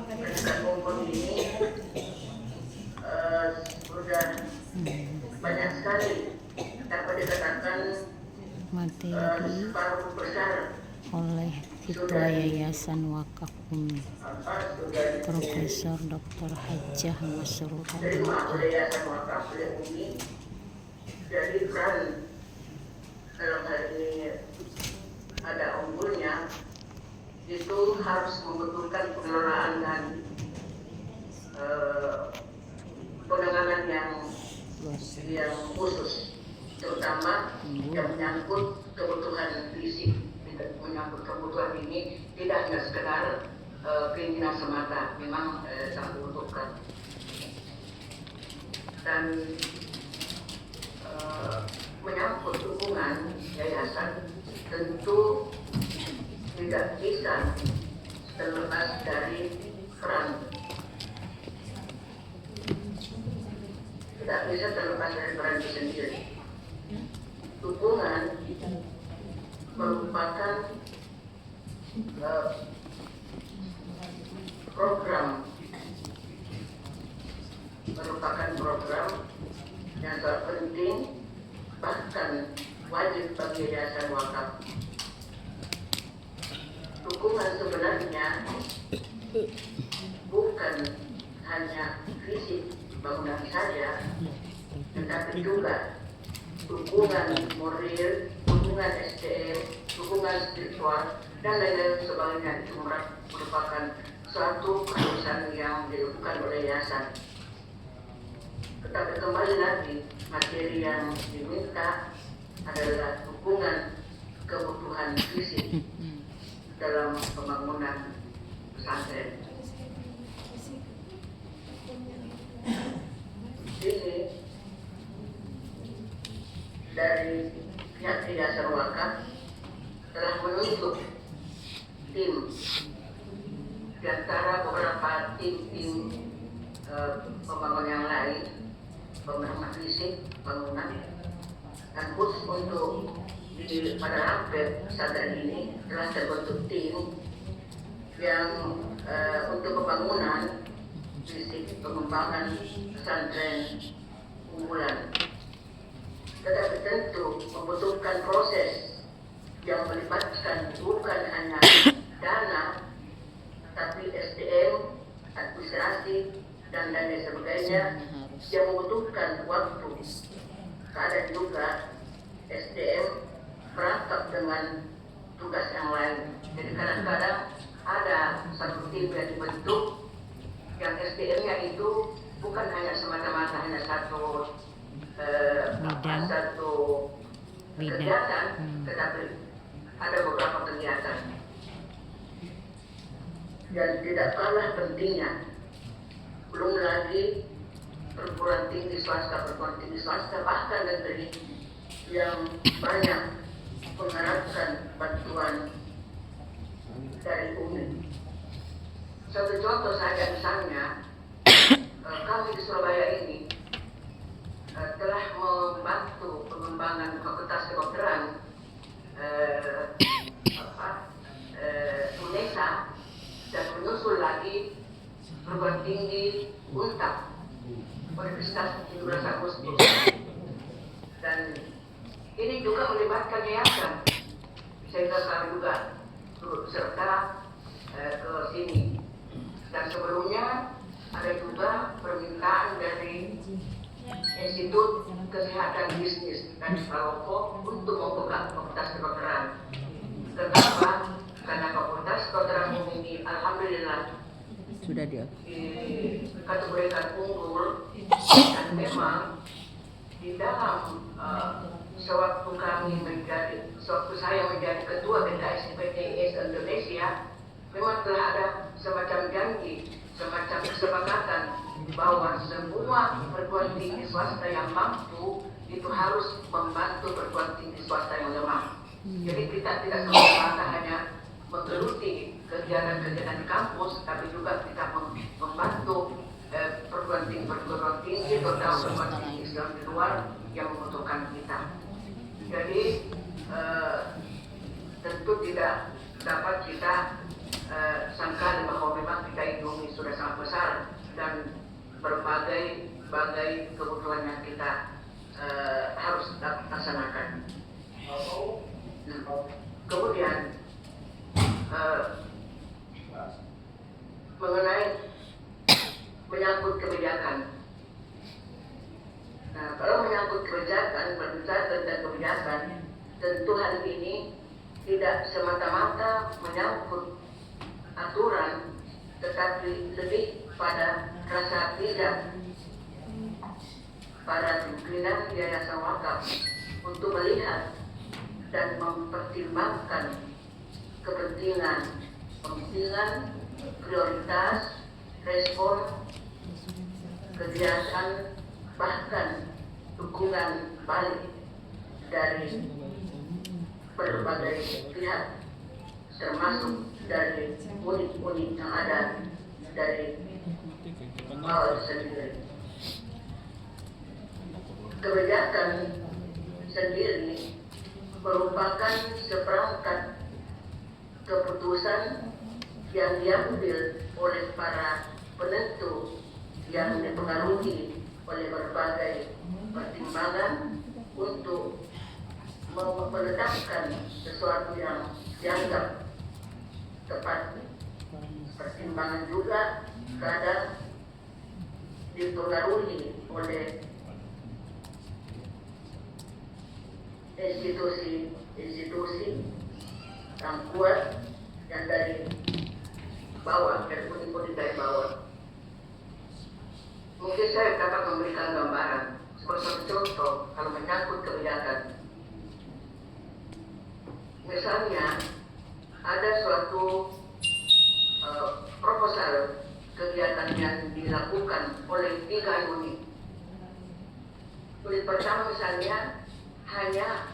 pendidikan unggul ini sudah banyak sekali dapat dikatakan materi separuh besar oleh Ketua Yayasan Wakaf Umi Profesor Dr. Hajjah Masrur terima oleh Yayasan Wakaf Umi. Jadi kan dalam hal ini ada unggulnya, itu harus membutuhkan pengelolaan dan penanganan yang khusus, terutama yang menyangkut kebutuhan fisik. Menyangkut kebutuhan ini tidak hanya sekedar keinginan semata, memang sangat dibutuhkan. Dan menyangkut dukungan yayasan tentu tidak bisa terlepas dari peran. Tidak bisa terlepas dari peran itu sendiri. Dukungan merupakan program yang sangat penting, bahkan wajib bagi yayasan wakaf. Dukungan sebenarnya bukan hanya fisik bangunan saja, tetapi juga dukungan moral, dukungan SDM, dukungan spiritual, dan lain-lain sebagainya. Itu merupakan suatu keharusan yang dilakukan oleh yayasan. Tetapi kembali lagi, materi yang diminta adalah dukungan kebutuhan fisik dalam pembangunan pesantren. Ini dari pihak Yayasan Wakaf telah menunjuk tim di antara beberapa tim pembangunan yang lain, pembangunan fisik, bangunan, dan khusus untuk pada Rampet pesantren ini telah terbentuk tim yang untuk pembangunan fisik, pengembangan pesantren unggulan. Tetapi tentu membutuhkan proses yang melibatkan bukan hanya dana, tapi SDM, administrasi, dan lain sebagainya yang membutuhkan waktu. Kadang juga SDM merangkap dengan tugas yang lain. Jadi kadang-kadang ada satu tim yang dibentuk yang SDM-nya itu bukan hanya semata-mata hanya satu kegiatan, tetapi ada beberapa kegiatan. Dan tidak kalah pentingnya, belum lagi perguruan tinggi swasta, bahkan negeri yang banyak mengharapkan bantuan dari UMI. Satu contoh saja misalnya, kami di Surabaya ini telah membantu pengembangan Fakultas Kedokteran UNESA dan menyusul lagi perguruan tinggi UNTAP, Universitas 17 Agustus. Dan ini juga melibatkan yayasan, sehingga kami juga turut serta ke sini. Dan sebelumnya ada juga permintaan dari Institut Kesehatan Bisnis dan Paloko untuk membuka Fakultas Kedokteran. Kenapa? Karena Fakultas Kedokteran ini alhamdulillah sudah dia dikategorikan unggul, dan memang di dalam sewaktu saya menjadi ketua BKSPTS Indonesia, memang telah ada semacam janji, semacam kesepakatan bahwa semua perguruan tinggi swasta yang mampu itu harus membantu perguruan tinggi swasta yang lemah. Jadi kita tidak semata-mata hanya menggeluti kegiatan-kegiatan di kampus, tapi juga kita membantu perguruan tinggi terutama perguruan tinggi Islam di luar yang membutuhkan kita. Jadi tentu tidak dapat kita sangka bahwa memang kita ini sudah berbagai kebutuhan yang kita harus laksanakan. Kemudian mengenai menyangkut kebijakan. Nah, kalau menyangkut kebijakan, berbicara tentang kebijakan, tentu hal ini tidak semata-mata menyangkut aturan, tetapi lebih pada rasa bijak para pimpinan Yayasan Wakaf untuk melihat dan mempertimbangkan kepentingan, prioritas, respon, kegiatan, bahkan dukungan balik dari berbagai pihak, termasuk dari unit-unit yang ada dari bawah sendiri. Kebijakan sendiri merupakan seperangkat keputusan yang diambil oleh para penentu yang dipengaruhi oleh berbagai pertimbangan untuk menetapkan sesuatu yang dianggap tepat. Pertimbangan juga kadang dipengaruhi oleh institusi yang kuat yang dari bawah, dari unit-unit dari bawah. Mungkin saya dapat memberikan gambaran sebagai contoh kalau menyangkut kebijakan. Misalnya ada suatu proposal kegiatan yang dilakukan oleh 3 unit. Unit pertama misalnya hanya